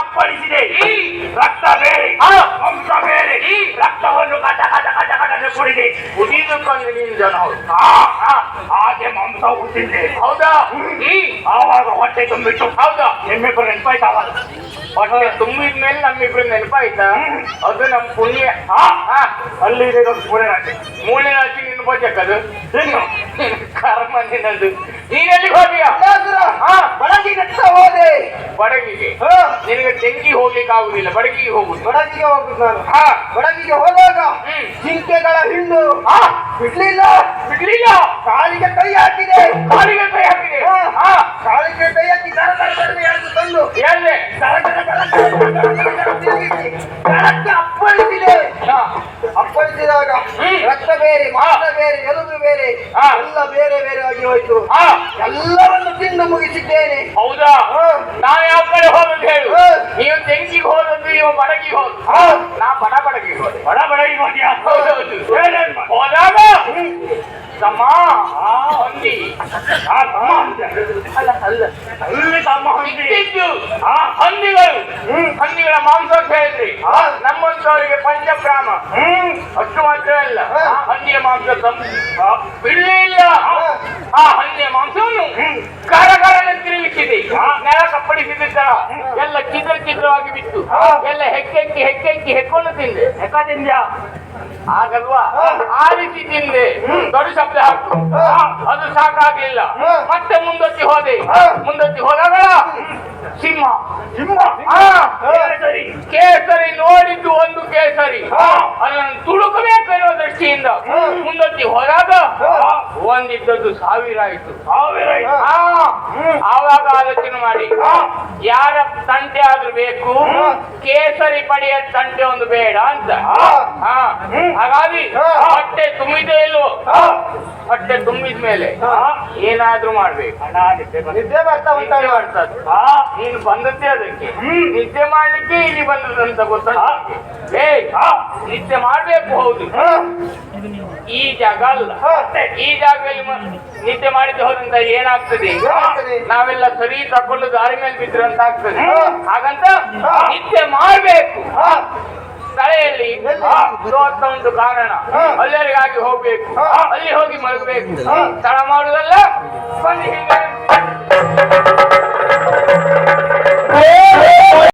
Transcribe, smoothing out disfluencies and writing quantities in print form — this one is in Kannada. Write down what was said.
ಅಪ್ಪಳಿಸಿದೆ. ರಕ್ತ ಬೇರೆ, ವಂಶ ಬೇರೆ. ರಕ್ತವನ್ನು ಕಟ ಕಟ ಕಟ ಕಟನೆ ಕುಡಿದೆ. ಕುಡಿದುಕೊಂಡು ನೀನು ಜನ. ಹಾಗೆ ಮಾಂಸ ಹುಟ್ಟಿದ್ದೆ. ಹೌದಾ? ಆವಾಗ ಹೊಟ್ಟೆ ತುಂಬಿಟ್ಟು. ಹೌದಾ? ನಿಮ್ಮಿಬ್ಬರು ನೆನಪಾಯ್ತಾವ. ಹೊಟ್ಟೆ ತುಂಬಿದ ಮೇಲೆ ನಮ್ಮಿಬ್ರು ನೆನಪಾಯ್ತಾ? ಅದು ನಮ್ಮ ಪುಣ್ಯ. ಅಲ್ಲಿ ಮೂಳೆ ರಾಶಿ. ಮೂಳೆ ರಾಶಿ ನಿನ್ನ ಬೋಜಕ್ಕದು ಇನ್ನು ಕರ್ಮ ನಿನ್ನದು. ನೀನೆಲ್ಲಿ ಹೋಗಿಯ? ಬಡಗಿನತ್ತ ಹೋದೆ. ಬಡಗಿಗೆ ನಿನಗೆ ತೆಂಗಿ ಹೋಗ್ಲಿಕ್ಕೆ ಆಗುದಿಲ್ಲ, ಬಡಗಿಗೆ ಹೋಗುದು. ಬಡಗಿಗೆ ಹೋಗುದು ನಾನು. ಬಡಗಿಗೆ ಹೋದಾಗ ಜಿಂಕೆಗಳ ಹಿಂಡು ಬಿಡ್ಲಿಲ್ಲ. ಕಾಲಿಗೆ ಕೈ ಹಾಕಿದೆ. ಕಾಲಿಗೆ ಕೈ ಹಾಕಿದೆ. ಕಾಲಿಗೆ ಕೈ ಹಾಕಿ ದರ ದರ ದರ ಎಳೆದು ತಂದು ಹೇಳ್ದೆ ಅಪ್ಪಳಿಸಿದೆ. ಅಪ್ಪಳಿಸಿದಾಗ ರಕ್ತ ಬೇರೆ, ಮಾಂಸ ಬೇರೆ, ಎಲುಬು ಬೇರೆ, ಎಲ್ಲ ಬೇರೆ ಬೇರೆ ಆಗಿ ಹೋಯ್ತು. ಎಲ್ಲವನ್ನು ತಿಂದು ಮುಗಿಸಿದ್ದೇನೆ. ಹೌದಾ? ನಾನು ಯಾವ ಕಡೆ ಹೋದದ್ದು ಹೇಳು. ನೀವು ತೆಂಗಿಗೆ ಹೋದದ್ದು, ಇವ ಬಡಗಿಗೆ ಹೋದ. ನಾ ಬಡಗಿಗೆ ಹೋದೆ. ಬಡಗಿಗೆ ಹೋದ್ಯಾ? ಹೋದಾಗ ತಮ್ಮ ಹೊಂದಿ ಅಲ್ಲ ಅಲ್ಲ ಅಲ್ಲಿ ತಮ್ಮ ಇಟ್ಟಿದ್ದು ಹಂದಿಗಳು. ಹಂದಿಗಳ ಮಾಂಸ ಅಂತ ಹೇಳಿದ್ರಿ. ನಮ್ಮಂತವರಿಗೆ ಪಂಚಬ್ರಾಹ್ಮ. ಅಷ್ಟು ಮಾತ್ರ ಅಲ್ಲ, ಹಂದಿಯ ಮಾಂಸ ಬಿಡಲೇ ಇಲ್ಲ. ಆ ಹಂದಿಯ ಮಾಂಸವನ್ನು ಕರಕರನೆ ತಿರುಗಿಸಿದೆ. ನೆಲ ಕಪ್ಪಳಿಸಿದ ಎಲ್ಲ ಚಿತ್ರ ಚಿತ್ರವಾಗಿ ಬಿಟ್ಟು ಎಲ್ಲ ಹೆಕ್ಕೆಕ್ಕಿ ಹೆಕ್ಕೊಂಡು ತಿಂದೆ. ಹೆಕ್ಕ ತಿಂದ್ಯಾ? ಆಗಲ್ವಾ? ಆರಿಸಿ ತಿಂದೆ. ದೊಡ್ಡ ಶಬ್ದ ಹಾಕು. ಅದು ಸಾಕಾಗ್ಲಿಲ್ಲ. ಮತ್ತೆ ಮುಂದೊತ್ತಿ ಹೋದಾಗ ಸಿಂಹ ಕೇಸರಿ ನೋಡಿದ್ದು ಒಂದು ಕೇಸರಿ. ಅದನ್ನು ತುಳುಕಬೇಕು ಎನ್ನುವ ದೃಷ್ಟಿಯಿಂದ ಮುಂದೊತ್ತಿ ಹೋದಾಗ ಒಂದಿದ್ದದ್ದು 1000 ಆಯ್ತು. ಆವಾಗ ಆಲೋಚನೆ ಮಾಡಿ, ಯಾರ ತಂಟೆ ಆದ್ರೂ ಬೇಕು, ಕೇಸರಿ ಪಡೆಯ ತಂಟೆ ಒಂದು ಬೇಡ ಅಂತ. ಹಾಗಾಗಿ ಹೊಟ್ಟೆ ತುಂಬಿದೆ ಇಲ್ವೋ, ಹೊಟ್ಟೆ ತುಂಬಿದ ಮೇಲೆ ಏನಾದ್ರೂ ಮಾಡ್ಬೇಕು. ನಿದ್ದೆ ಬರ್ತಾ ಬರ್ತದೆ. ನೀನು ಬಂದದ್ದೇ ಅದಕ್ಕೆ. ನಿದ್ದೆ ಮಾಡ್ಲಿಕ್ಕೆ ಇಲ್ಲಿ ಬಂದದಂತ ಗೊತ್ತಲ್ಲ. ನಿದ್ದೆ ಮಾಡ್ಬೇಕು. ಹೌದು, ಈ ಜಾಗ ಅಲ್ಲ. ಈ ಜಾಗದಲ್ಲಿ ನಿದ್ದೆ ಮಾಡಿದ್ದು ಹೋದಂತ ಏನಾಗ್ತದೆ? ನಾವೆಲ್ಲ ಸರಿ ತಕೊಂಡು ದಾರಿ ಮೇಲೆ ಬಿದ್ರಂತ ಆಗ್ತದೆ. ಹಾಗಂತ ನಿದ್ದೆ ಮಾಡ್ಬೇಕು. ತಲೆಯಲ್ಲಿ ಒಂದು ಕಾರಣ, ಅಲ್ಲರಿಗಾಗಿ ಹೋಗ್ಬೇಕು, ಅಲ್ಲಿ ಹೋಗಿ ಮಲಗಬೇಕು. ತಡ ಮಾಡುದಲ್ಲ. ಬನ್ನಿ